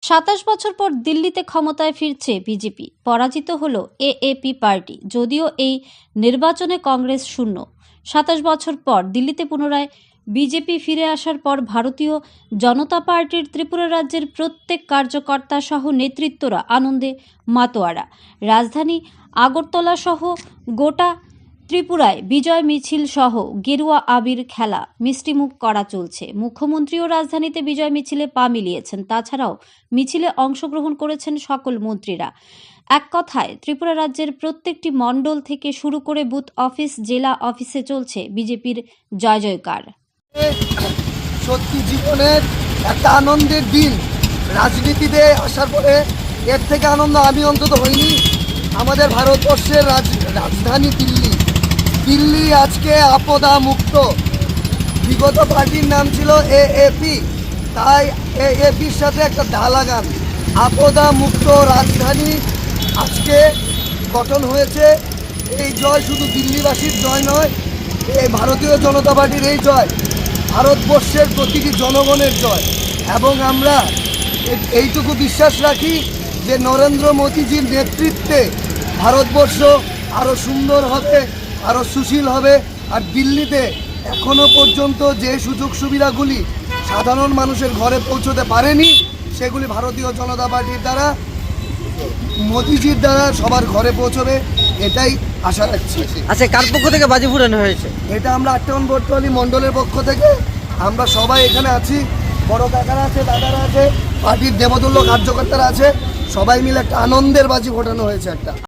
27 বছর পর দিল্লিতে ক্ষমতায় ফিরছে বিজেপি। পরাজিত হলো এএপি পার্টি। যদিও এই নির্বাচনে কংগ্রেস শূন্য। 27 বছর পর দিল্লিতে পুনরায় বিজেপি ফিরে আসার পর ভারতীয় জনতা পার্টির ত্রিপুরা রাজ্যের প্রত্যেক কার্যকর্তা সহ নেতৃত্বরা আনন্দে মাতোয়ারা। রাজধানী আগরতলা সহ গোটা ত্রিপুরায় বিজয় মিছিল সহ গেরুয়া আবির খেলা মিষ্টিমুখ করা চলছে। মুখ্যমন্ত্রীও রাজধানীতে বিজয় মিছিলে পা মিলিয়েছেন। তাছাড়াও মিছিলে অংশগ্রহণ করেছেন সকল মন্ত্রীরা। এক কথায় ত্রিপুরা রাজ্যের প্রত্যেকটি মণ্ডল থেকে শুরু করে বুথ অফিস, জেলা অফিসে চলছে বিজেপির জয় জয়কার। সত্যি জীবনের একটা আনন্দের দিন। রাজনীতিতে আসার পরে এর থেকে আনন্দ আমি অন্তত হইনি। আমাদের ভারতবর্ষের রাজধানী দিল্লি আজকে আপদা মুক্ত। বিগত পার্টির নাম ছিল এএপি, তাই এএপির সাথে একটা ঢালাগান। আপদা মুক্ত রাজধানী আজকে গঠন হয়েছে। এই জয় শুধু দিল্লিবাসীর জয় নয়, এই ভারতীয় জনতা পার্টির এই জয় ভারতবর্ষের প্রতিটি জনগণের জয়। এবং আমরা এইটুকু বিশ্বাস রাখি যে নরেন্দ্র মোদীজির নেতৃত্বে ভারতবর্ষ আরও সুন্দর হবে, আরও সুশীল হবে। আর দিল্লিতে এখনো পর্যন্ত যে সুযোগ সুবিধাগুলি সাধারণ মানুষের ঘরে পৌঁছতে পারেনি, সেগুলি ভারতীয় জনতা পার্টির দ্বারা, মোদীজির দ্বারা সবার ঘরে পৌঁছবে, এটাই আশা রাখছি। আচ্ছা, কার পক্ষ থেকে বাজি ফুটানো হয়েছে? এটা আমরা 8 নম্বর বটতলী মণ্ডলের পক্ষ থেকে আমরা সবাই এখানে আছি। বড় কাকারা আছে, দাদারা আছে, পার্টির দেবতুল্য কার্যকর্তারা আছে, সবাই মিলে একটা আনন্দের বাজি ফোটানো হয়েছে একটা।